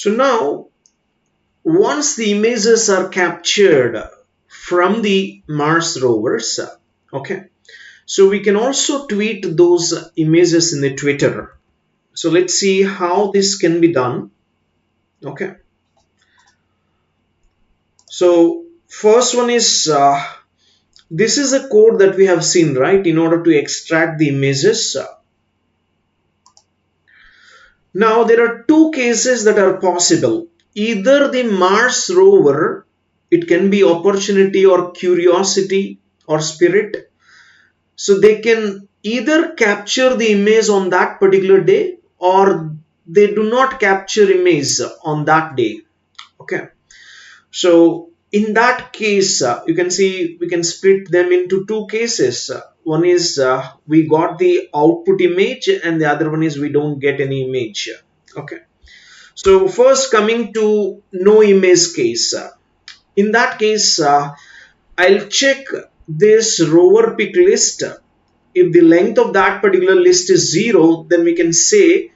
So now once the images are captured from the Mars rovers, okay, so we can also tweet those images in the Twitter. So let's see how this can be done. Okay, so first one is this is a code that we have seen, right, in order to extract the images. Now there are two cases that are possible. Either the Mars rover, it can be Opportunity or Curiosity or Spirit, so they can either capture the image on that particular day or they do not capture image on that day. Okay, so in that case, you can see we can split them into two cases. One is we got the output image and the other one is we don't get any image. Okay, so first coming to no image case. In that case, I'll check this rover pick list. If the length of that particular list is 0, then we can say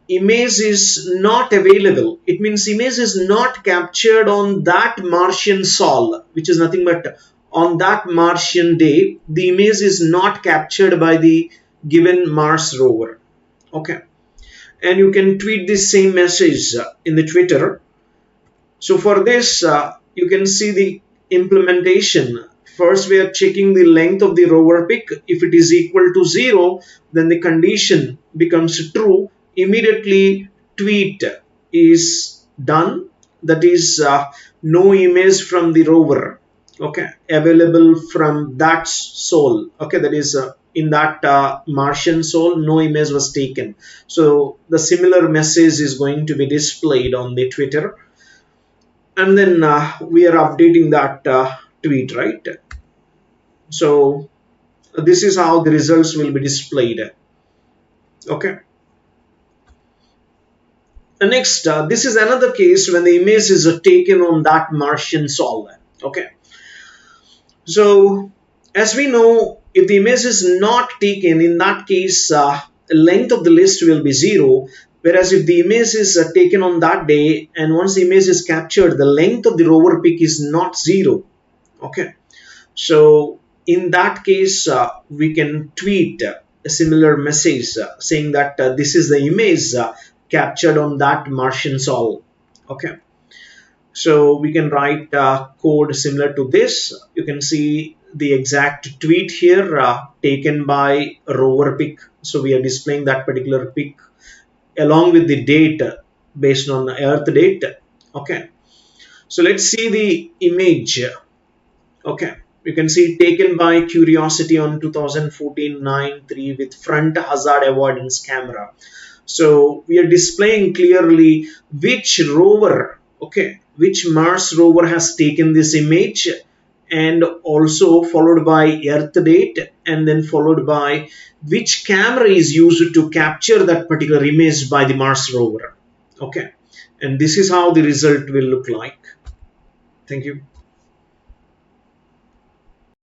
image is not available. It means image is not captured on that Martian sol, which is nothing but on that Martian day, the image is not captured by the given Mars rover. Okay, and you can tweet this same message in the Twitter. So for this, you can see the implementation. First, we are checking the length of the rover pick. If it is equal to 0, then the condition becomes true. Immediately, tweet is done. That is no image from the rover. Okay, available from that sol. Okay, that is in that Martian sol, no image was taken. So the similar message is going to be displayed on the Twitter. And then we are updating that tweet, right? So this is how the results will be displayed. Okay, and next this is another case when the image is taken on that Martian sol. Okay, so as we know, if the image is not taken, in that case the length of the list will be 0. Whereas if the image is taken on that day and once the image is captured, the length of the rover pick is not 0. Okay, so in that case we can tweet a similar message saying that this is the image captured on that Martian sol. Okay, so we can write code similar to this. You can see the exact tweet here taken by rover pick. So we are displaying that particular pick along with the date based on the earth date. Okay, so let's see the image. Okay, you can see taken by Curiosity on 2014 9/3 with front hazard avoidance camera. So we are displaying clearly which rover, okay, which Mars rover has taken this image, and also followed by earth date, and then followed by which camera is used to capture that particular image by the Mars rover. Okay, and this is how the result will look like. Thank you.